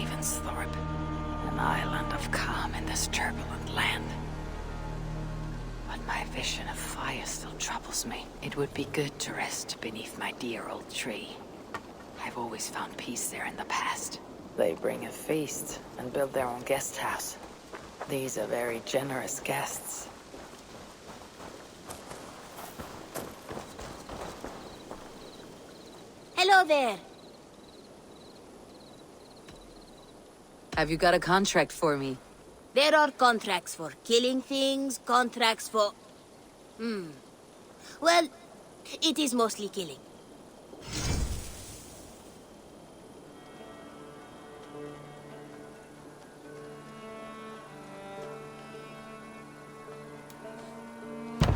Ravensthorpe, an island of calm in this turbulent land. But my vision of fire still troubles me. It would be good to rest beneath my dear old tree. I've always found peace there in the past. They bring a feast and build their own guest house. These are very generous guests. Hello there. Have you got a contract for me? There are contracts for killing things, contracts for... Well, it is mostly killing.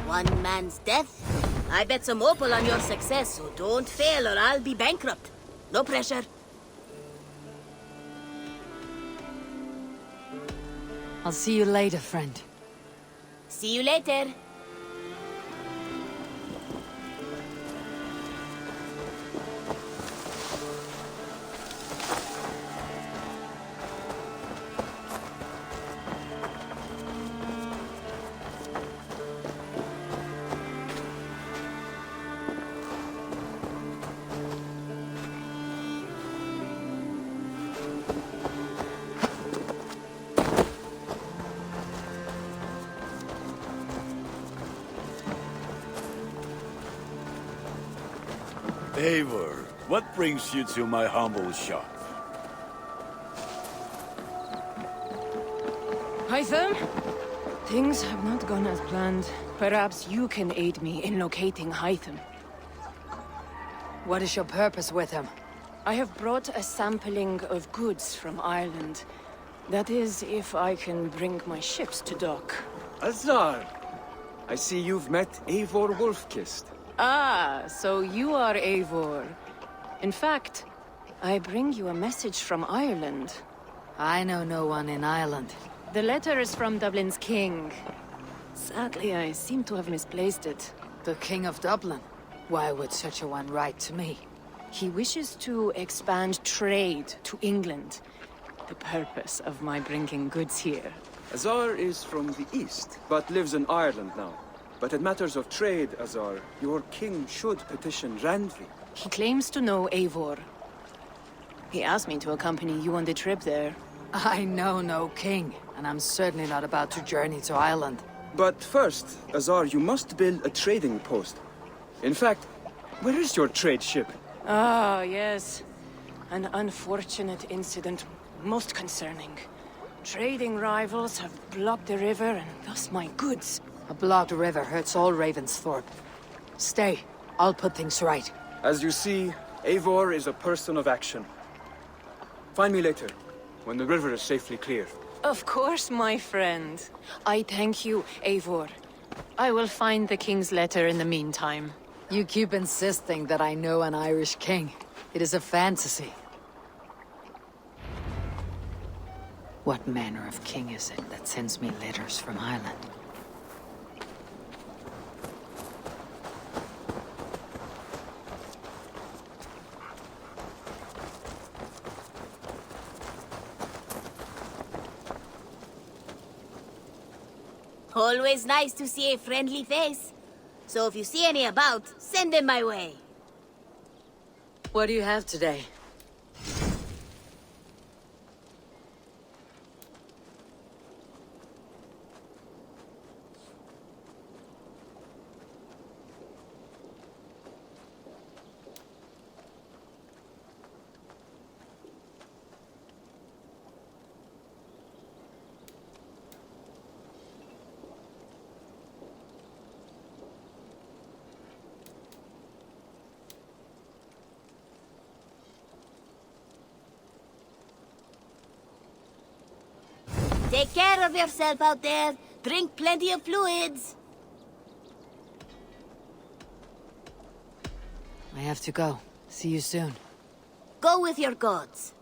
One man's death? I bet some opal on your success, so don't fail or I'll be bankrupt. No pressure. I'll see you later, friend. See you later. Eivor, what brings you to my humble shop? Hytham? Things have not gone as planned. Perhaps you can aid me in locating Hytham. What is your purpose with him? I have brought a sampling of goods from Ireland. That is, if I can bring my ships to dock. Azar! I see you've met Eivor Wolfkist. Ah, so you are Eivor. In fact, I bring you a message from Ireland. I know no one in Ireland. The letter is from Dublin's king. Sadly, I seem to have misplaced it. The King of Dublin? Why would such a one write to me? He wishes to expand trade to England. The purpose of my bringing goods here. Azar is from the east, but lives in Ireland now. But in matters of trade, Azar, your king should petition Randvi. He claims to know Eivor. He asked me to accompany you on the trip there. I know no king, and I'm certainly not about to journey to Ireland. But first, Azar, you must build a trading post. In fact, where is your trade ship? Ah, yes. An unfortunate incident, most concerning. Trading rivals have blocked the river, and thus my goods. A blocked river hurts all Ravensthorpe. Stay. I'll put things right. As you see, Eivor is a person of action. Find me later, when the river is safely clear. Of course, my friend. I thank you, Eivor. I will find the king's letter in the meantime. You keep insisting that I know an Irish king. It is a fantasy. What manner of king is it that sends me letters from Ireland? Always nice to see a friendly face. So if you see any about, send them my way. What do you have today? Take care of yourself out there. Drink plenty of fluids. I have to go. See you soon. Go with your gods.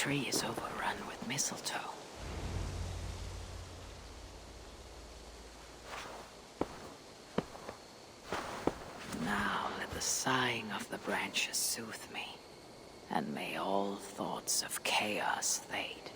tree is overrun with mistletoe. Now let the sighing of the branches soothe me, and may all thoughts of chaos fade.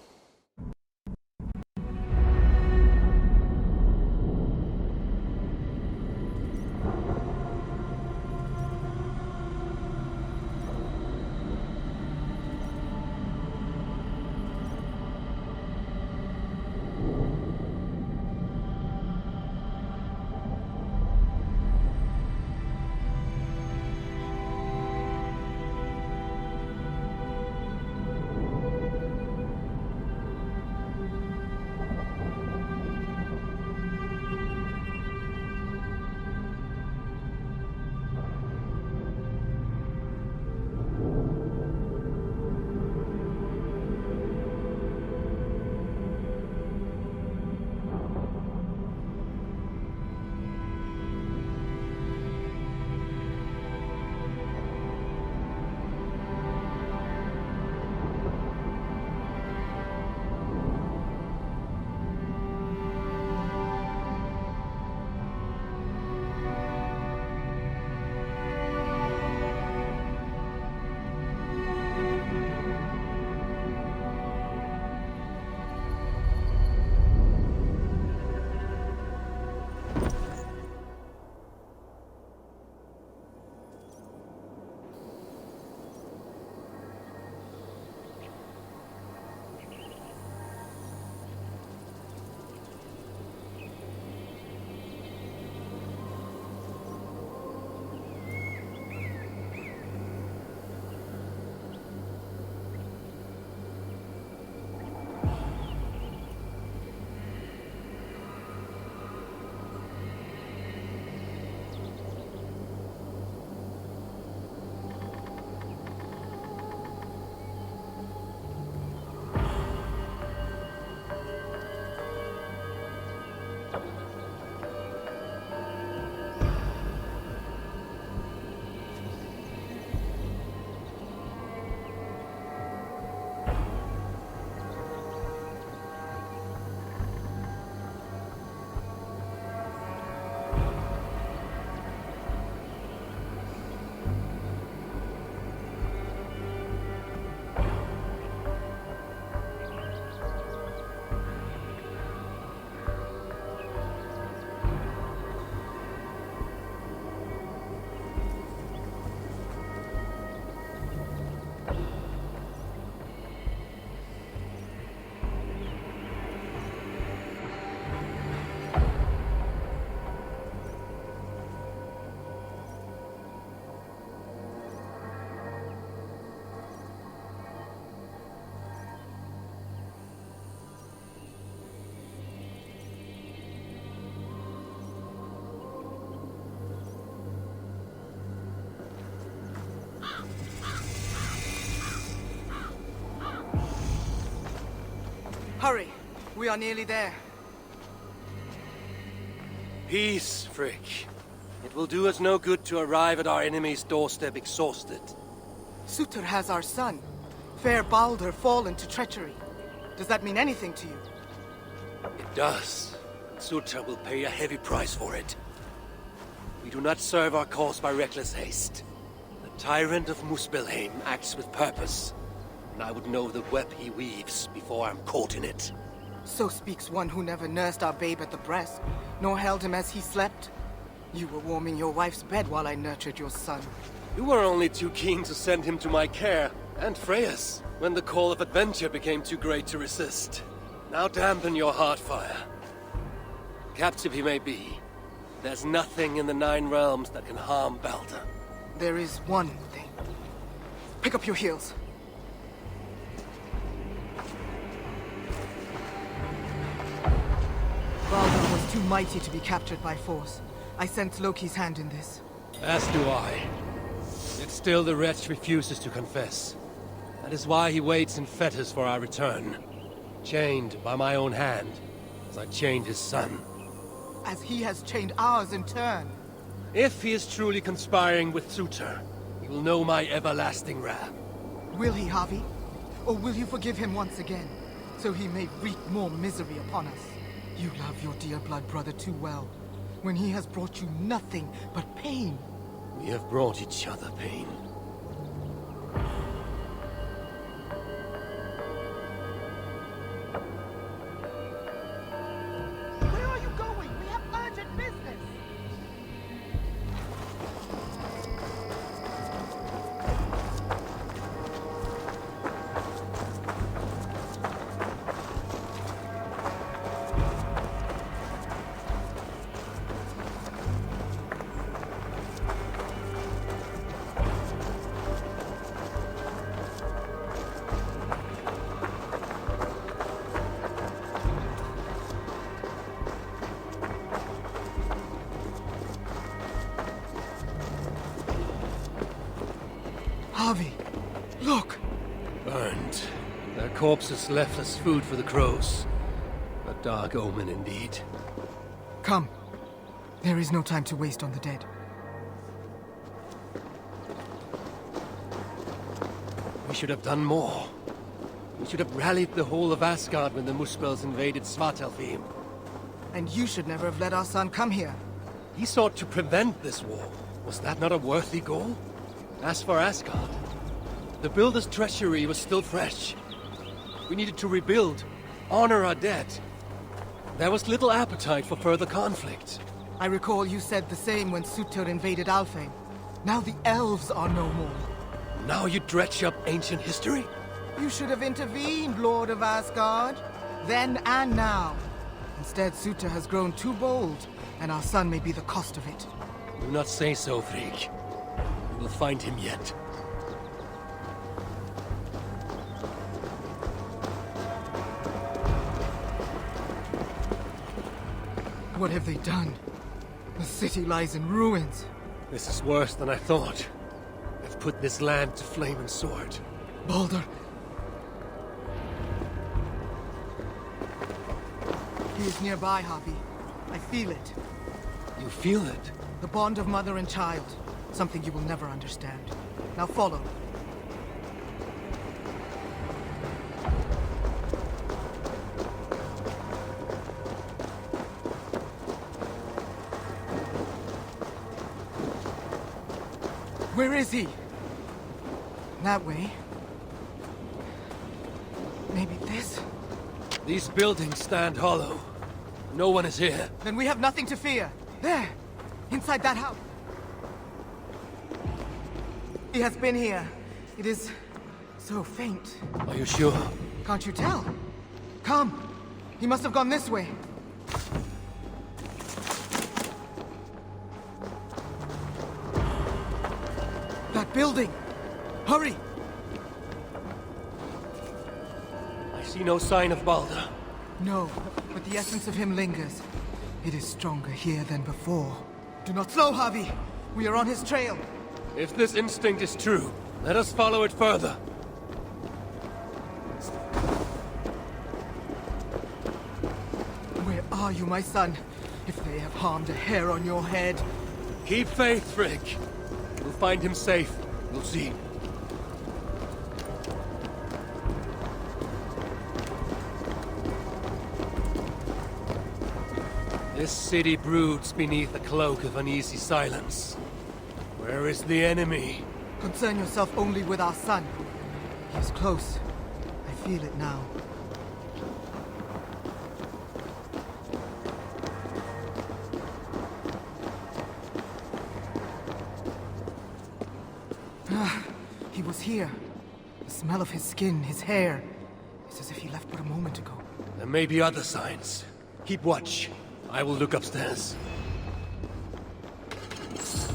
Hurry! We are nearly there. Peace, Frick. It will do us no good to arrive at our enemy's doorstep exhausted. Sutur has our son. Fair Baldur fallen to treachery. Does that mean anything to you? It does. Sutur will pay a heavy price for it. We do not serve our cause by reckless haste. The tyrant of Muspelheim acts with purpose, and I would know the web he weaves before I'm caught in it. So speaks one who never nursed our babe at the breast, nor held him as he slept. You were warming your wife's bed while I nurtured your son. You were only too keen to send him to my care, and Freya's, when the call of adventure became too great to resist. Now dampen your heart fire. Captive he may be, there's nothing in the Nine Realms that can harm Baldur. There is one thing. Pick up your heels. Baldur was too mighty to be captured by force. I sense Loki's hand in this. As do I. Yet still the wretch refuses to confess. That is why he waits in fetters for our return. Chained by my own hand, as I chained his son. As he has chained ours in turn. If he is truly conspiring with Sutur, he will know my everlasting wrath. Will he, Harvey? Or will you forgive him once again, so he may wreak more misery upon us? You love your dear blood brother too well, when he has brought you nothing but pain. We have brought each other pain. Where are you going? We have urgent business! Harvey, look! Burned. Their corpses left as food for the crows. A dark omen indeed. Come. There is no time to waste on the dead. We should have done more. We should have rallied the whole of Asgard when the Muspels invaded Svartalfheim. And you should never have let our son come here. He sought to prevent this war. Was that not a worthy goal? As for Asgard, the Builder's treasury was still fresh. We needed to rebuild, honor our dead. There was little appetite for further conflict. I recall you said the same when Surtur invaded Alfheim. Now the elves are no more. Now you dredge up ancient history? You should have intervened, Lord of Asgard. Then and now. Instead, Surtur has grown too bold, and our son may be the cost of it. Do not say so, Frigg. We will find him yet. What have they done? The city lies in ruins. This is worse than I thought. They've put this land to flame and sword. Baldur. He is nearby, Harvey. I feel it. You feel it? The bond of mother and child. Something you will never understand. Now follow. Where is he? That way. Maybe this? These buildings stand hollow. No one is here. Then we have nothing to fear. There! Inside that house. He has been here. It is so faint. Are you sure? Can't you tell? Come. He must have gone this way. That building! Hurry! I see no sign of Baldur. No, but the essence of him lingers. It is stronger here than before. Do not slow, Harvey! We are on his trail! If this instinct is true, let us follow it further. Where are you, my son? If they have harmed a hair on your head... Keep faith, Frigg. We'll find him safe. We'll see. This city broods beneath a cloak of uneasy silence. Where is the enemy? Concern yourself only with our son. He is close. I feel it now. He was here. The smell of his skin, his hair. It's as if he left but a moment ago. There may be other signs. Keep watch. I will look upstairs.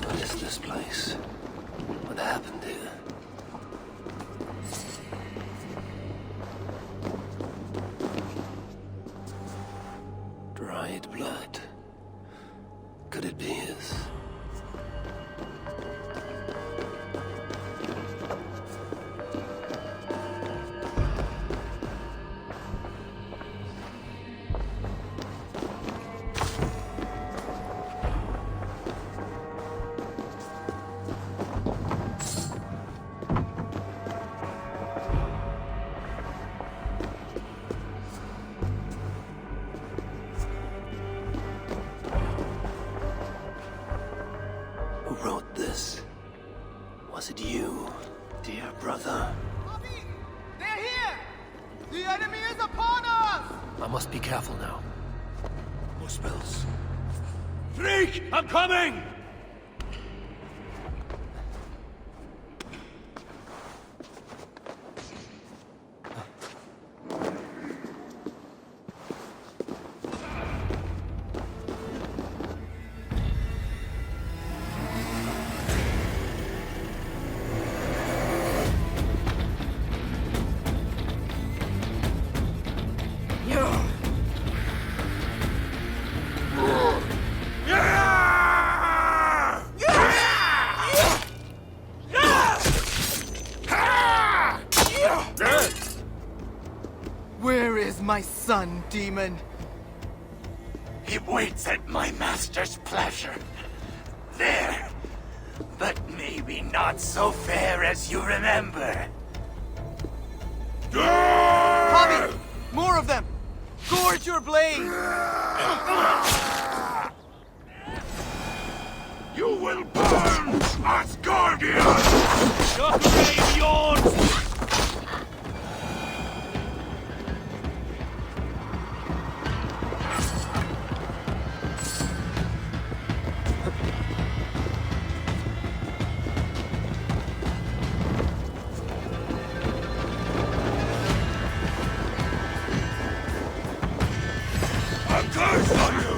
What is this place? What happened here? Dried blood. Could it be his? this? Was it you, dear brother? Bobby! They're here! The enemy is upon us! I must be careful now. Muspels. Freak! I'm coming! Where is my son, demon? He waits at my master's pleasure. There. But maybe not so fair as you remember. Bobby! More of them! Gorge your blade! You will burn, Asgardian! Your grave yawns! A curse on you!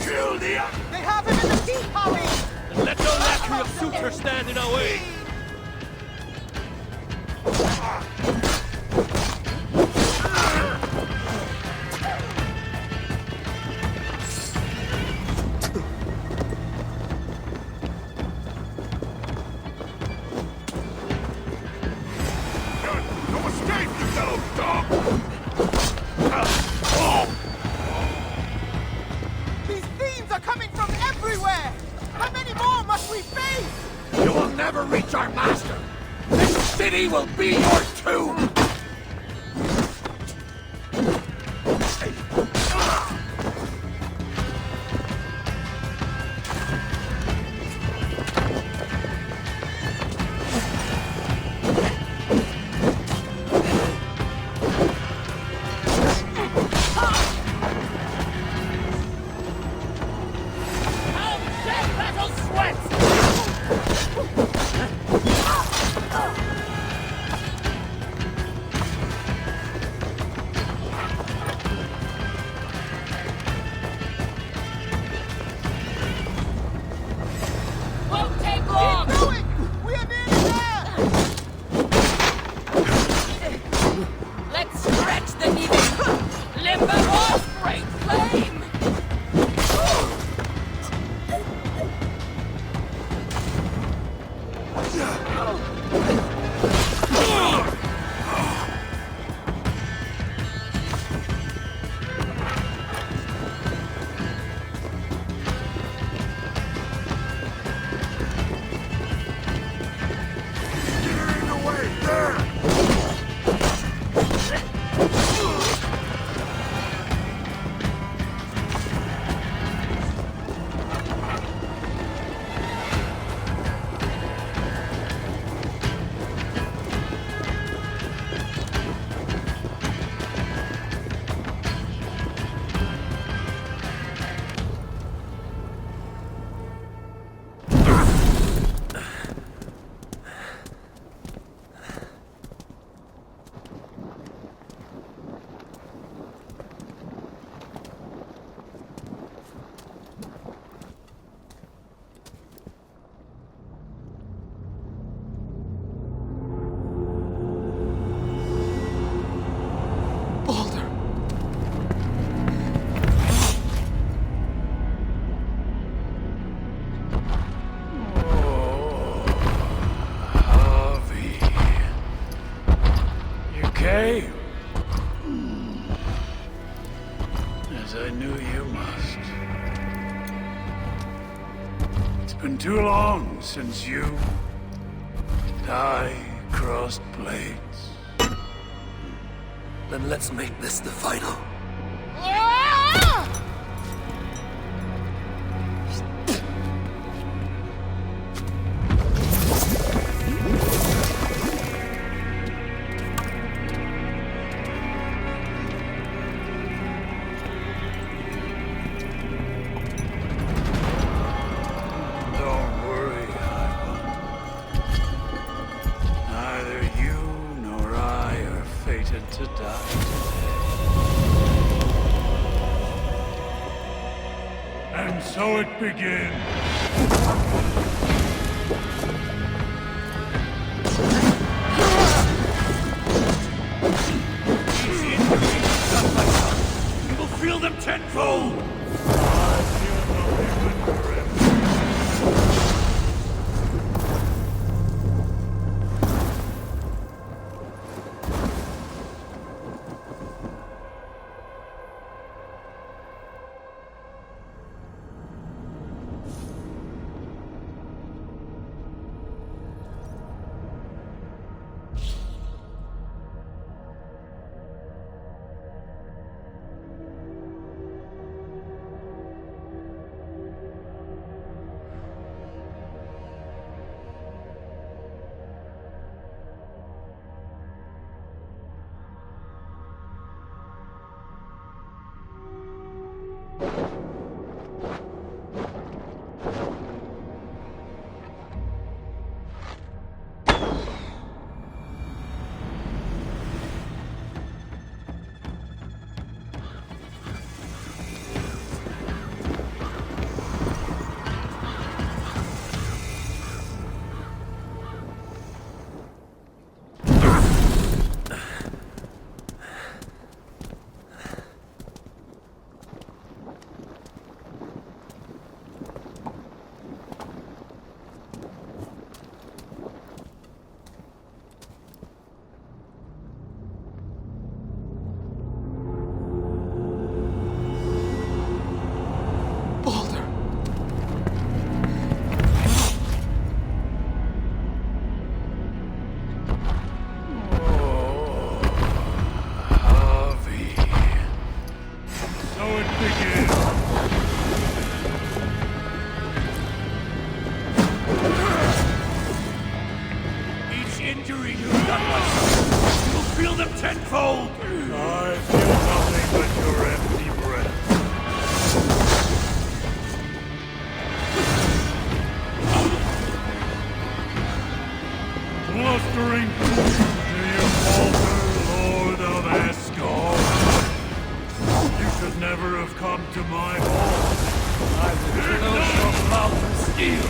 Kill the... They have him in the deep, Bobby! And let no lackery of suitor stand in our way! No escape, you yellow dog! These fiends are coming from everywhere! How many more must we face? You will never reach our master! This city will be your tomb! been too long since you and I crossed blades. Then let's make this the final. Don't worry, Ivan. Neither you nor I are fated to die today. And so it begins. You will feel them tenfold! I feel nothing but grim. Baldur! Avi. So it begins. Each injury you've done myself, you will feel them tenfold! I feel nothing but your empty breath. Blustering do you falter, Lord of Asgard? You should never have come to my hall. I will close your mouth and steel.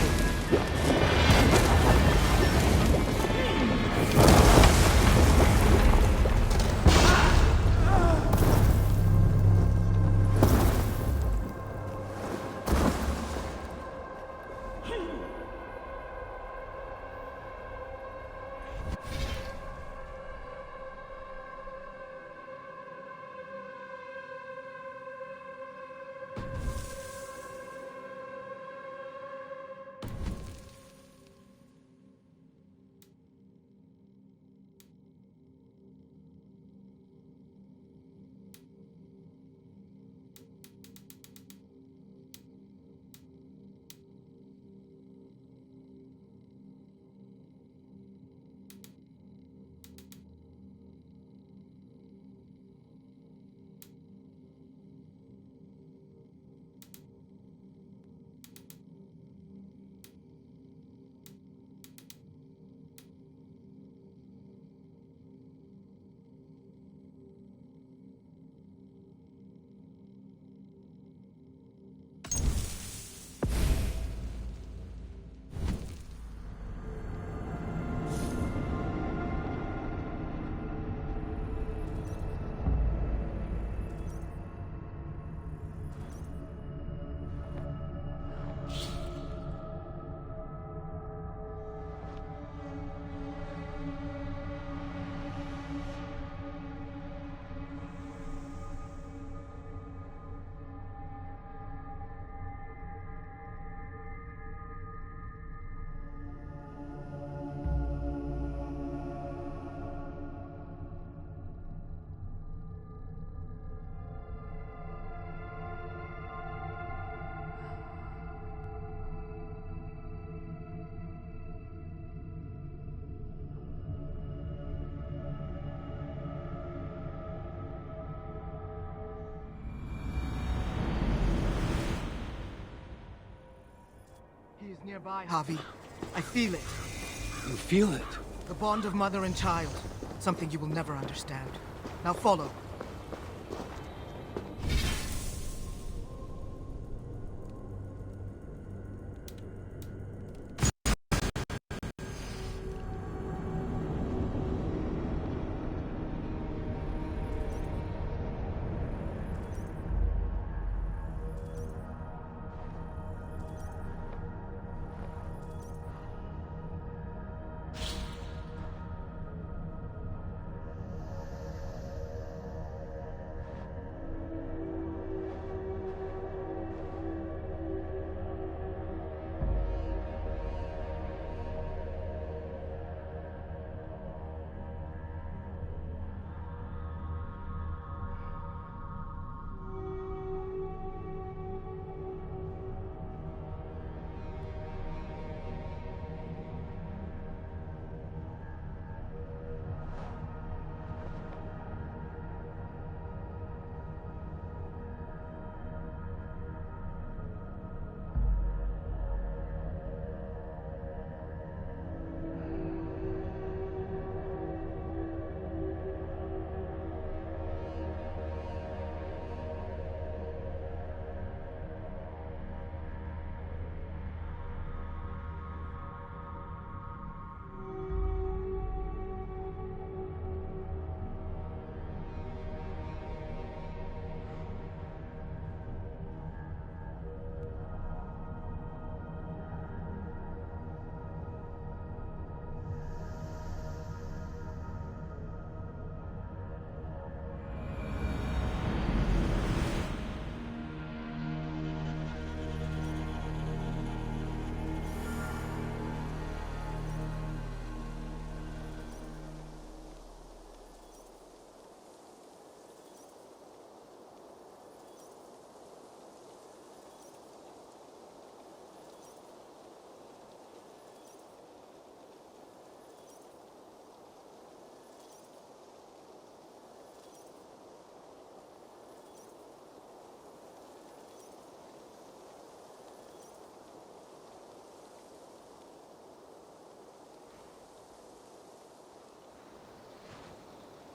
is nearby, Javi. I feel it. You feel it? The bond of mother and child. Something you will never understand. Now follow.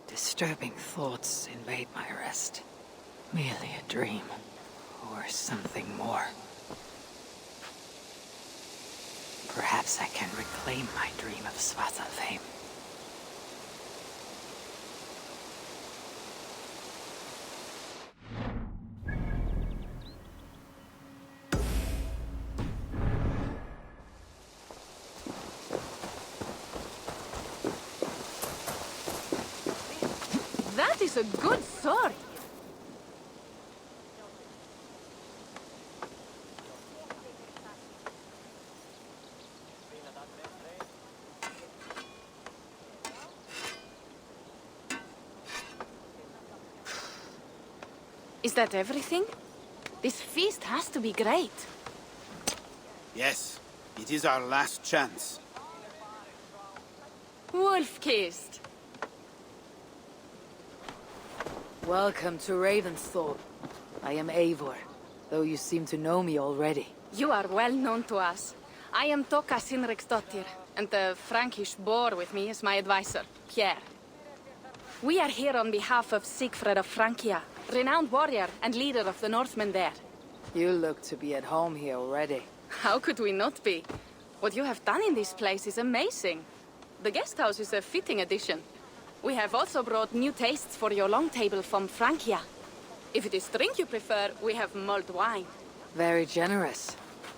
Disturbing thoughts invade my rest. Merely a dream, or something more. Perhaps I can reclaim my dream of Svartalfheim. That is a good sword. Is that everything? This feast has to be great. Yes, it is our last chance. Wolf-kissed. Welcome to Ravensthorpe. I am Eivor, though you seem to know me already. You are well known to us. I am Toka Sinriksdottir, and the Frankish boar with me is my advisor, Pierre. We are here on behalf of Sigfred of Francia, renowned warrior and leader of the Northmen there. You look to be at home here already. How could we not be? What you have done in this place is amazing. The guest house is a fitting addition. We have also brought new tastes for your long table from Francia. If it is drink you prefer, we have mulled wine. Very generous.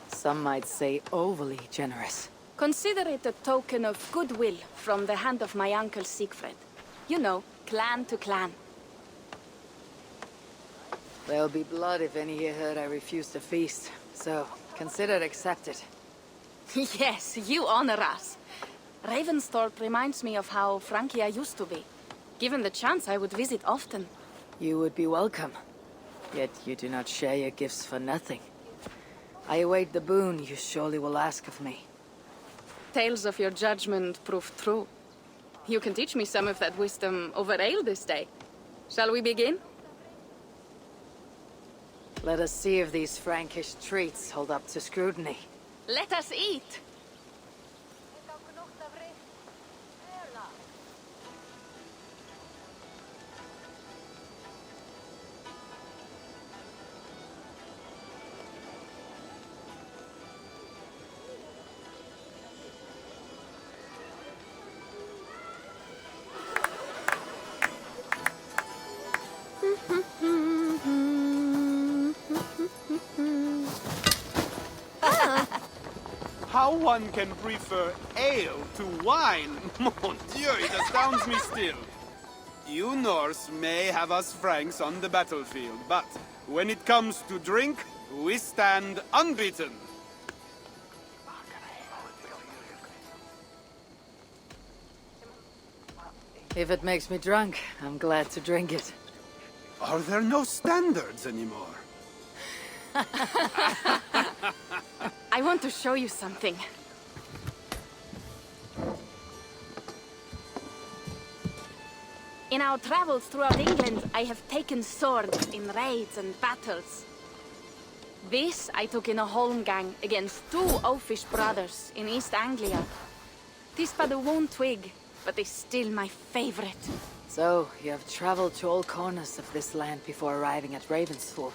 Some might say overly generous. Consider it a token of goodwill from the hand of my uncle Siegfried. You know, clan to clan. There'll be blood if any here heard I refuse to feast, so consider it accepted. Yes, you honor us. Ravensthorpe reminds me of how Francia used to be. Given the chance, I would visit often. You would be welcome. Yet you do not share your gifts for nothing. I await the boon you surely will ask of me. Tales of your judgment proved true. You can teach me some of that wisdom over ale this day. Shall we begin? Let us see if these Frankish treats hold up to scrutiny. Let us eat. How one can prefer ale to wine? Mon Dieu, it astounds me still. You Norse may have us Franks on the battlefield, but when it comes to drink, we stand unbeaten. If it makes me drunk, I'm glad to drink it. Are there no standards anymore? I want to show you something. In our travels throughout England, I have taken swords in raids and battles. This I took in a holmgang against two oafish brothers in East Anglia. 'Tis but a worn twig, but is still my favorite. So, you have traveled to all corners of this land before arriving at Ravensfall.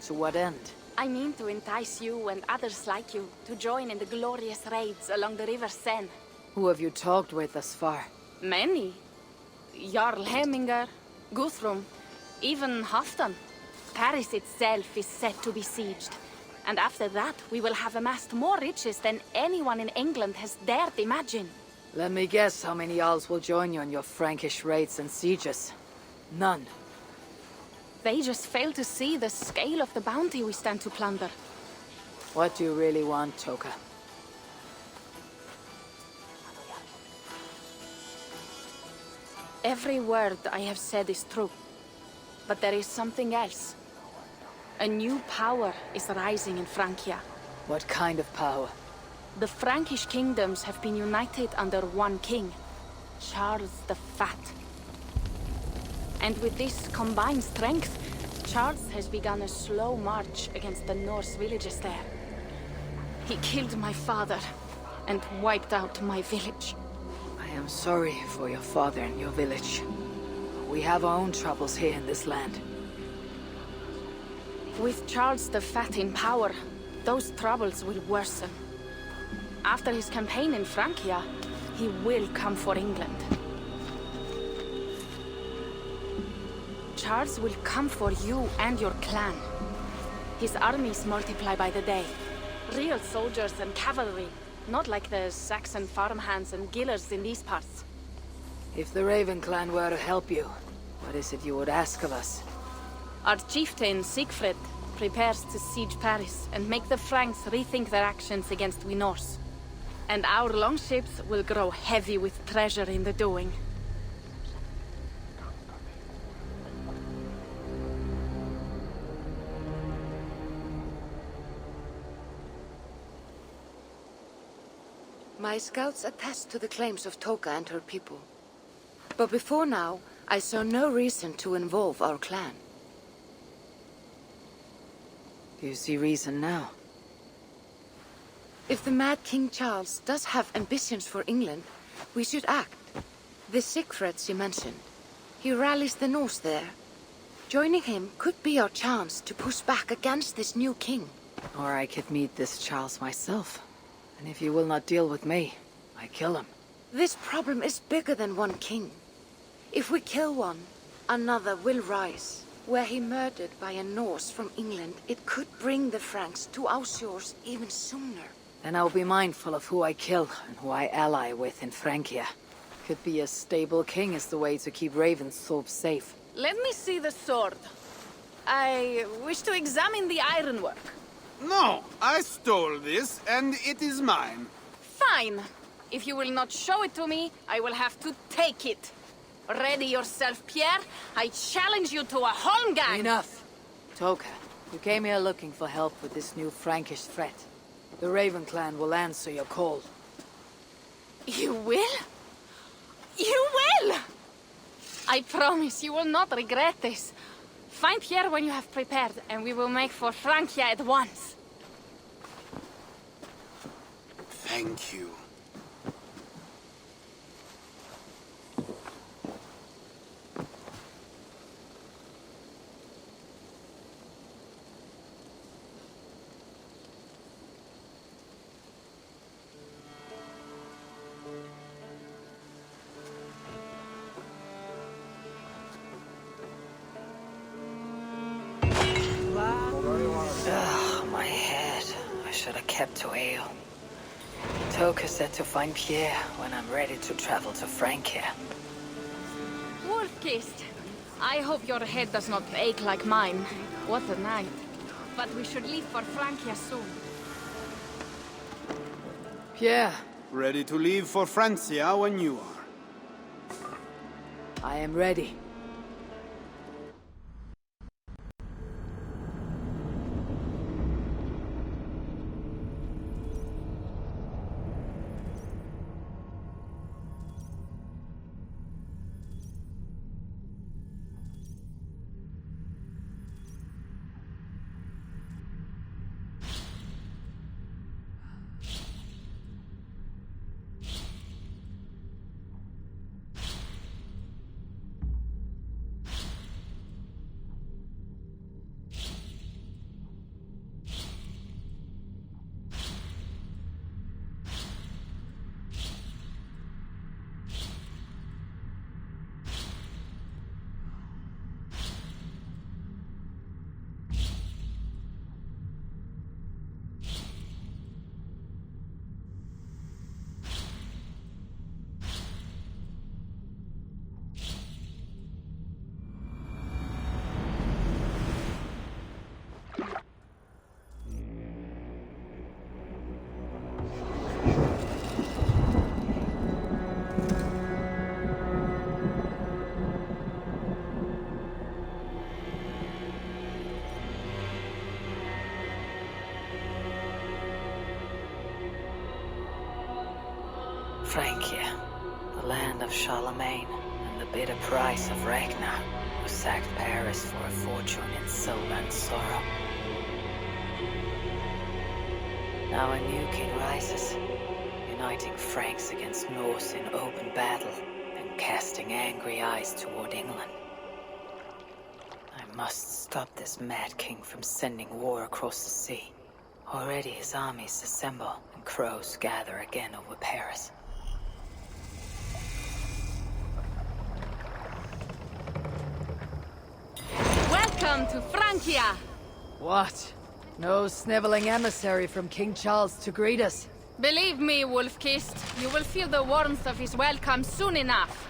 To what end? I mean to entice you and others like you to join in the glorious raids along the River Seine. Who have you talked with thus far? Many. Jarl Hemminger, Guthrum, even Halfdan. Paris itself is set to be sieged. And after that, we will have amassed more riches than anyone in England has dared imagine. Let me guess how many Jarls will join you on your Frankish raids and sieges. None. They just fail to see the scale of the bounty we stand to plunder. What do you really want, Toka? Every word I have said is true. But there is something else. A new power is rising in Francia. What kind of power? The Frankish kingdoms have been united under one king, Charles the Fat. And with this combined strength, Charles has begun a slow march against the Norse villages there. He killed my father and wiped out my village. I am sorry for your father and your village. We have our own troubles here in this land. With Charles the Fat in power, those troubles will worsen. After his campaign in Francia, he will come for England. Charles will come for you and your clan. His armies multiply by the day. Real soldiers and cavalry, not like the Saxon farmhands and gillers in these parts. If the Raven clan were to help you, what is it you would ask of us? Our chieftain, Siegfried, prepares to siege Paris and make the Franks rethink their actions against we Norse. And our longships will grow heavy with treasure in the doing. My scouts attest to the claims of Toka and her people. But before now, I saw no reason to involve our clan. Do you see reason now? If the Mad King Charles does have ambitions for England, we should act. The Siegfried she mentioned, he rallies the Norse there. Joining him could be our chance to push back against this new king. Or I could meet this Charles myself. And if you will not deal with me, I kill him. This problem is bigger than one king. If we kill one, another will rise. Were he murdered by a Norse from England, it could bring the Franks to our shores even sooner. Then I'll be mindful of who I kill and who I ally with in Francia. Could be a stable king is the way to keep Ravensthorpe safe. Let me see the sword. I wish to examine the ironwork. No, I stole this, and it is mine. Fine. If you will not show it to me, I will have to take it. Ready yourself, Pierre. I challenge you to a holmgang. Enough! Toka, you came here looking for help with this new Frankish threat. The Raven clan will answer your call. You will? You will! I promise you will not regret this. Find Pierre when you have prepared, and we will make for Francia at once. Thank you. Ugh, my head. I should have kept to ale. Toka said to find Pierre when I'm ready to travel to Francia. Wolf-kissed. I hope your head does not ache like mine. What a night. But we should leave for Francia soon. Pierre, Ready to leave for Francia when you are. I am ready. Francia, the land of Charlemagne, and the bitter price of Ragnar, who sacked Paris for a fortune in soul and sorrow. Now a new king rises, uniting Franks against Norse in open battle, and casting angry eyes toward England. I must stop this mad king from sending war across the sea. Already his armies assemble, and crows gather again over Paris. Welcome to Francia! What? No sniveling emissary from King Charles to greet us? Believe me, Wolf-kissed, you will feel the warmth of his welcome soon enough.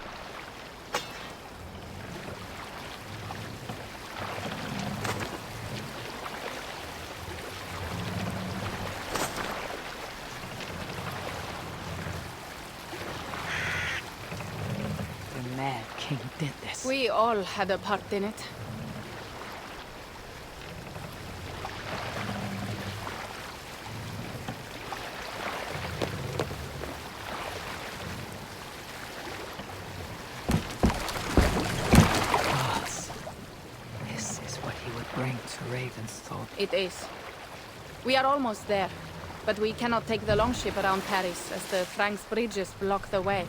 The mad king did this. We all had a part in it. This is what he would bring to Ravensthorpe. It is. We are almost there, but we cannot take the longship around Paris as the Franks' bridges block the way.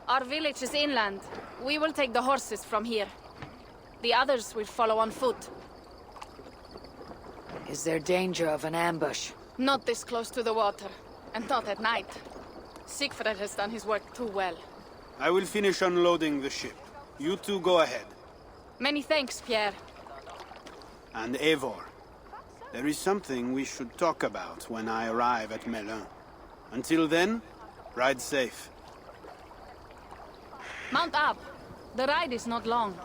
Our village is inland. We will take the horses from here. The others will follow on foot. Is there danger of an ambush? Not this close to the water, and not at night. Siegfried has done his work too well. I will finish unloading the ship. You two go ahead. Many thanks, Pierre. And Eivor, there is something we should talk about when I arrive at Melun. Until then, ride safe. Mount up. The ride is not long.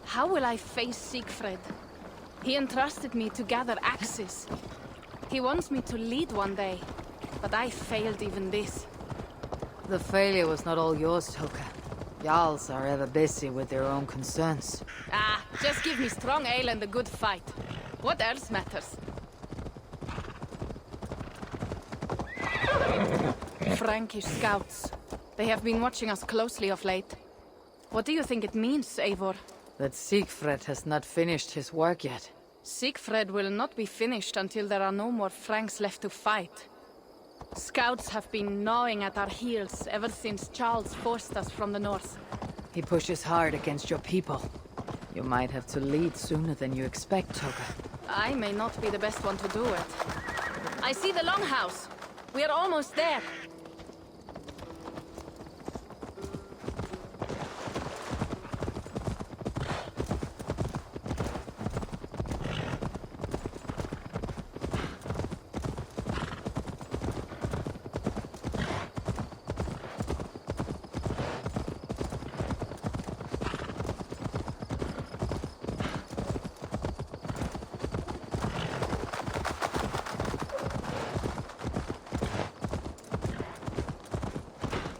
How will I face Siegfried? He entrusted me to gather axes. He wants me to lead one day, but I failed even this. The failure was not all yours, Toka. Jarls are ever busy with their own concerns. Ah, just give me strong ale and a good fight. What else matters? Frankish scouts. They have been watching us closely of late. What do you think it means, Eivor? That Siegfried has not finished his work yet. Siegfried will not be finished until there are no more Franks left to fight. Scouts have been gnawing at our heels ever since Charles forced us from the north. He pushes hard against your people. You might have to lead sooner than you expect, Toga. I may not be the best one to do it. I see the longhouse. We are almost there.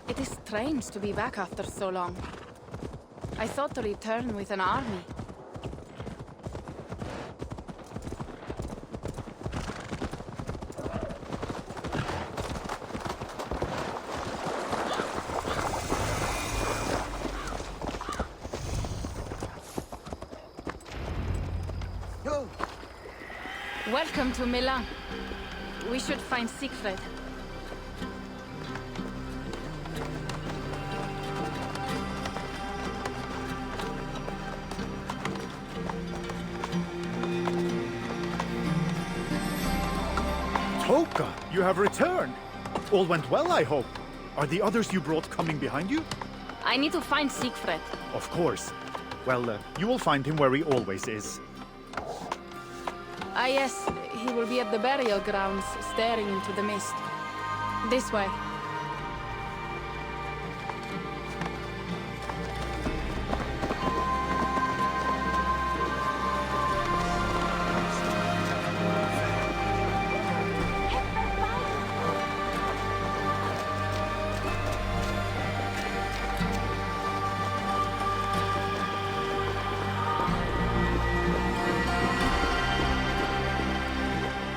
It is strange to be back after so long. I thought to return with an army. Welcome to Milan. We should find Siegfried. Toka, you have returned. All went well, I hope. Are the others you brought coming behind you? I need to find Siegfried. Of course. Well, you will find him where he always is. Ah yes, he will be at the burial grounds, staring into the mist. This way.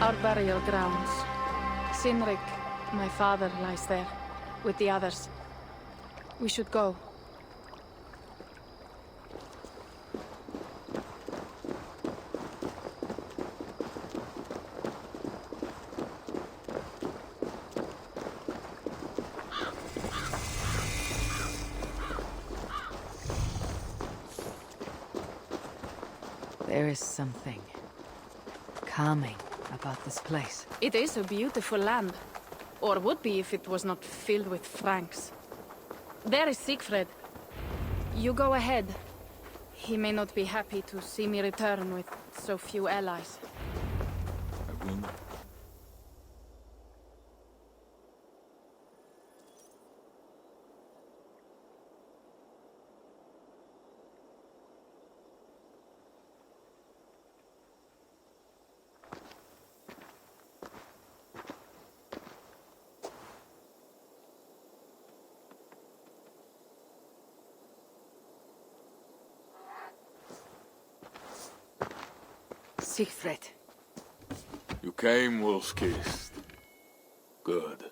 Our burial grounds. Sinrik, my father, lies there, with the others. We should go. There is something calming about this place. It is a beautiful land. Or would be if it was not filled with Franks. There is Siegfried. You go ahead. He may not be happy to see me return with so few allies. I will not. Siegfried. You came, wolf-kissed. Good.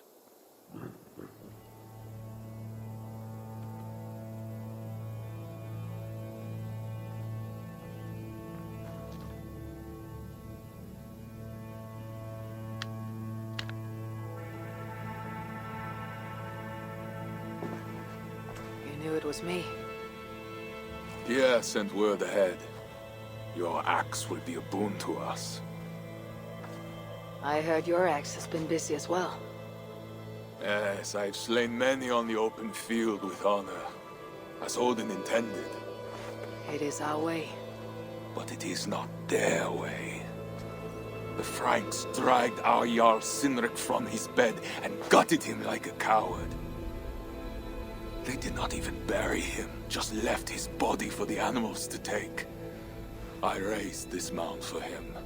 You knew it was me. Pierre sent word ahead. Your axe will be a boon to us. I heard your axe has been busy as well. Yes, I've slain many on the open field with honor, as Odin intended. It is our way. But it is not their way. The Franks dragged our Jarl Sinrik from his bed and gutted him like a coward. They did not even bury him, just left his body for the animals to take. I raised this mound for him.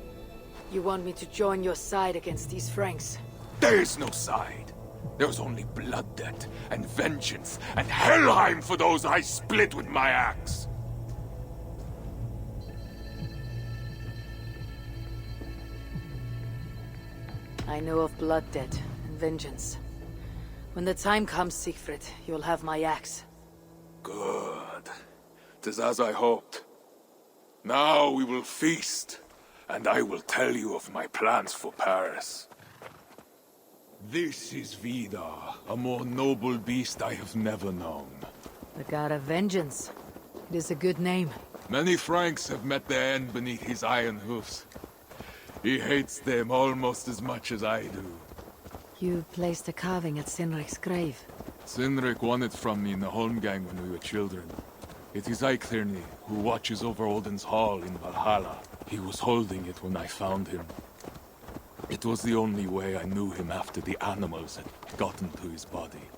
You want me to join your side against these Franks? There is no side. There is only blood debt, and vengeance, and Helheim for those I split with my axe. I know of blood debt and vengeance. When the time comes, Siegfried, you'll have my axe. Good. 'Tis as I hoped. Now we will feast, and I will tell you of my plans for Paris. This is Vidar, a more noble beast I have never known. The god of vengeance. It is a good name. Many Franks have met their end beneath his iron hoofs. He hates them almost as much as I do. You placed a carving at Sinric's grave. Sinric won it from me in the Holmgang when we were children. It is Eiklirni, who watches over Odin's hall in Valhalla. He was holding it when I found him. It was the only way I knew him after the animals had gotten to his body.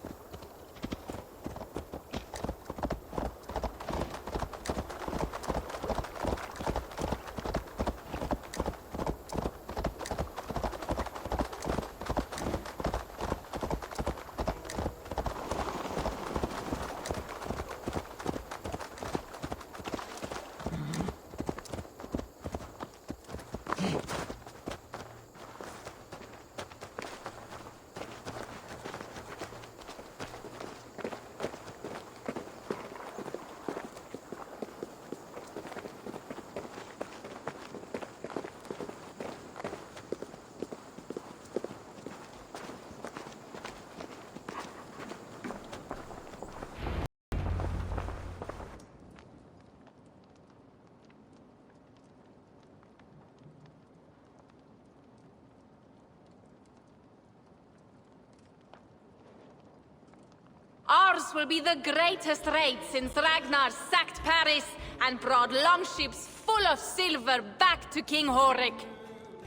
Ours will be the greatest raid since Ragnar sacked Paris and brought longships full of silver back to King Horik.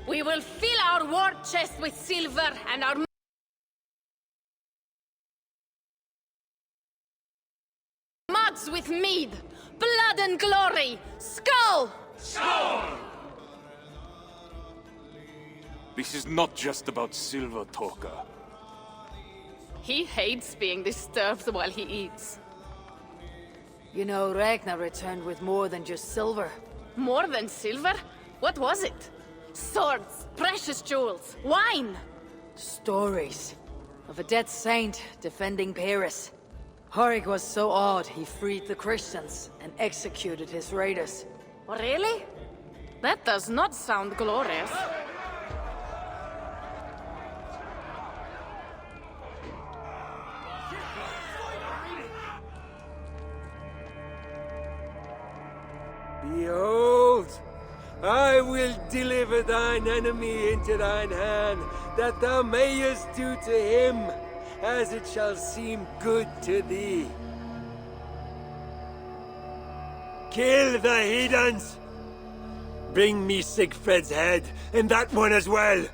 We will fill our war chest with silver and our mugs with mead, blood and glory. Skull! Skull! This is not just about silver, Toka. He hates being disturbed while he eats. You know, Ragnar returned with more than just silver. More than silver? What was it? Swords, precious jewels, wine! Stories of a dead saint defending Paris. Horik was so awed he freed the Christians and executed his raiders. Really? That does not sound glorious. Behold, I will deliver thine enemy into thine hand, that thou mayest do to him as it shall seem good to thee. Kill the heathens! Bring me Siegfried's head, and that one as well!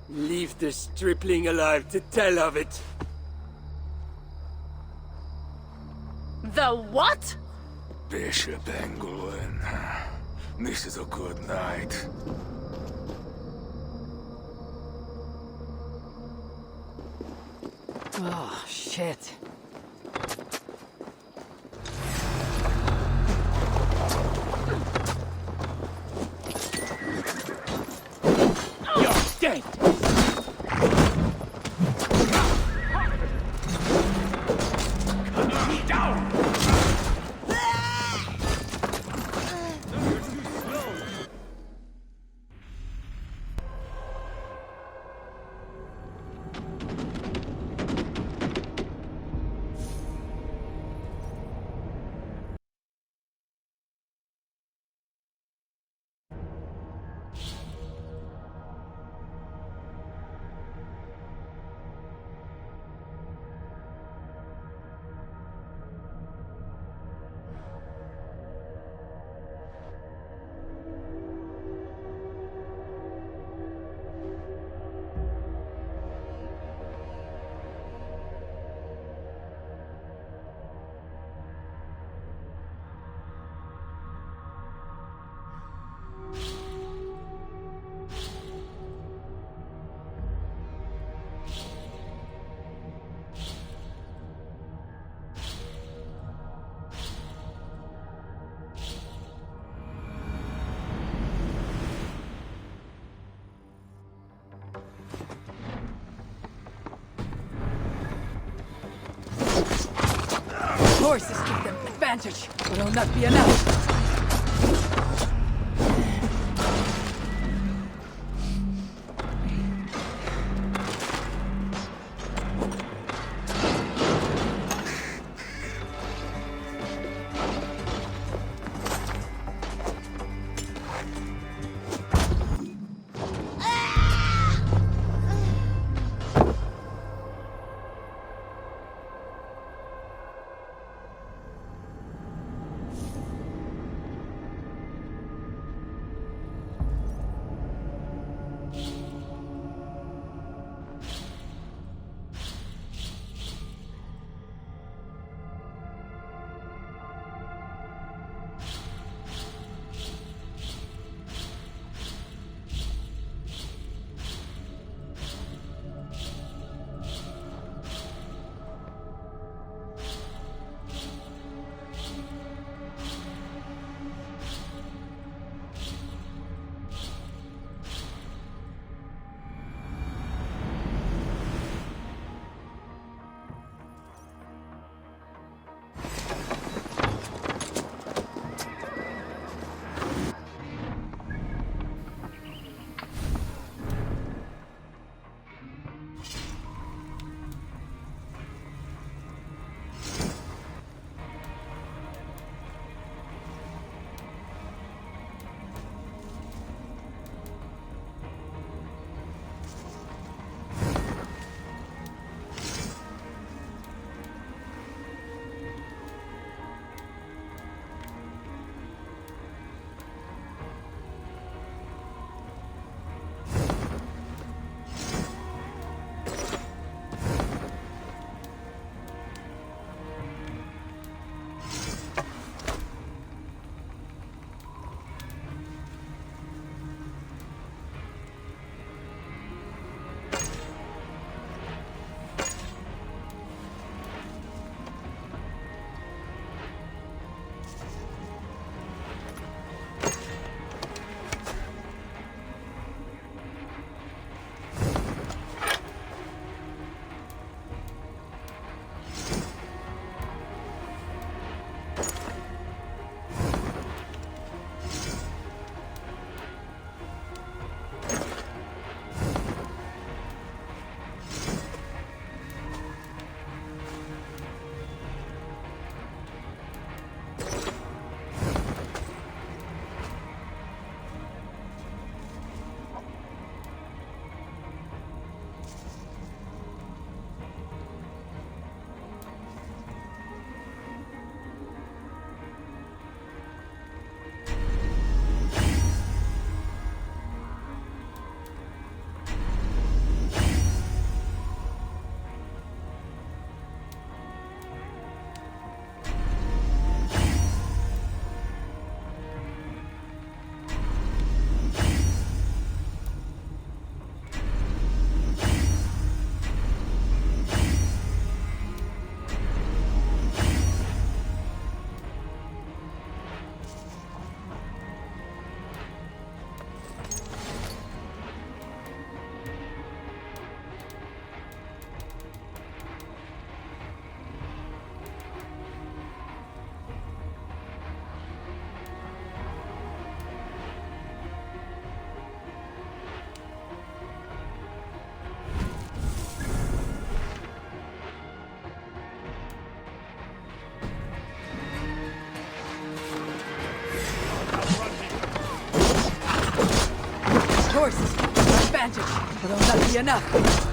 Leave the stripling alive to tell of it. The what? Bishop Engelwin, this is a good night. Oh, shit. You're dead! Cut me down! Horses give them advantage. Will not be enough. Horses give them advantage. Will not be enough.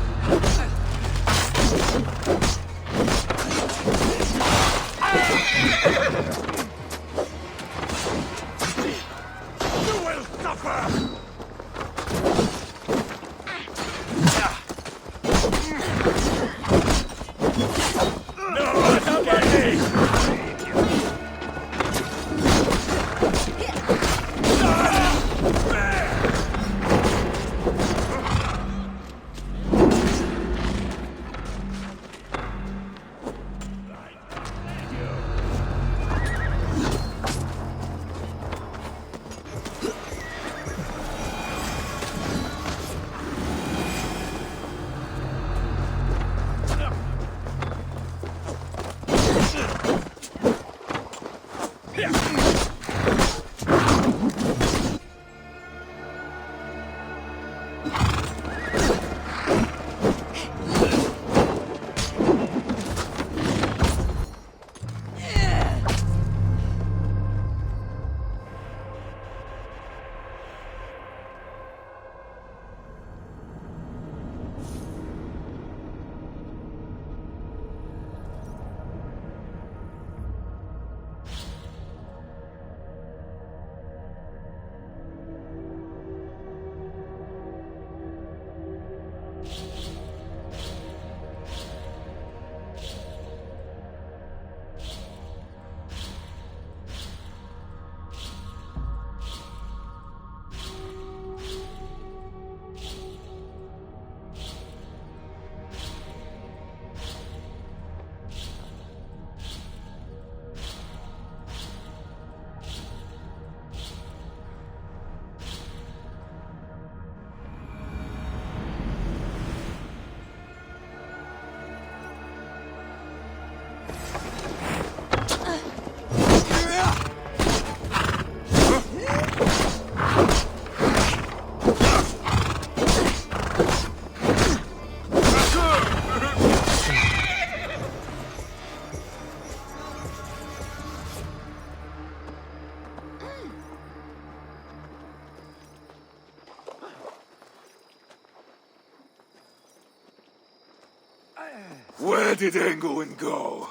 Where did England go?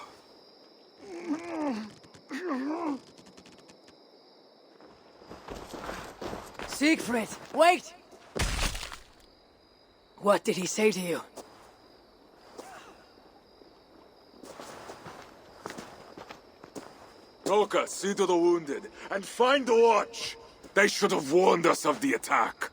Siegfried, wait! What did he say to you? Toka, see to the wounded, and find the watch! They should have warned us of the attack.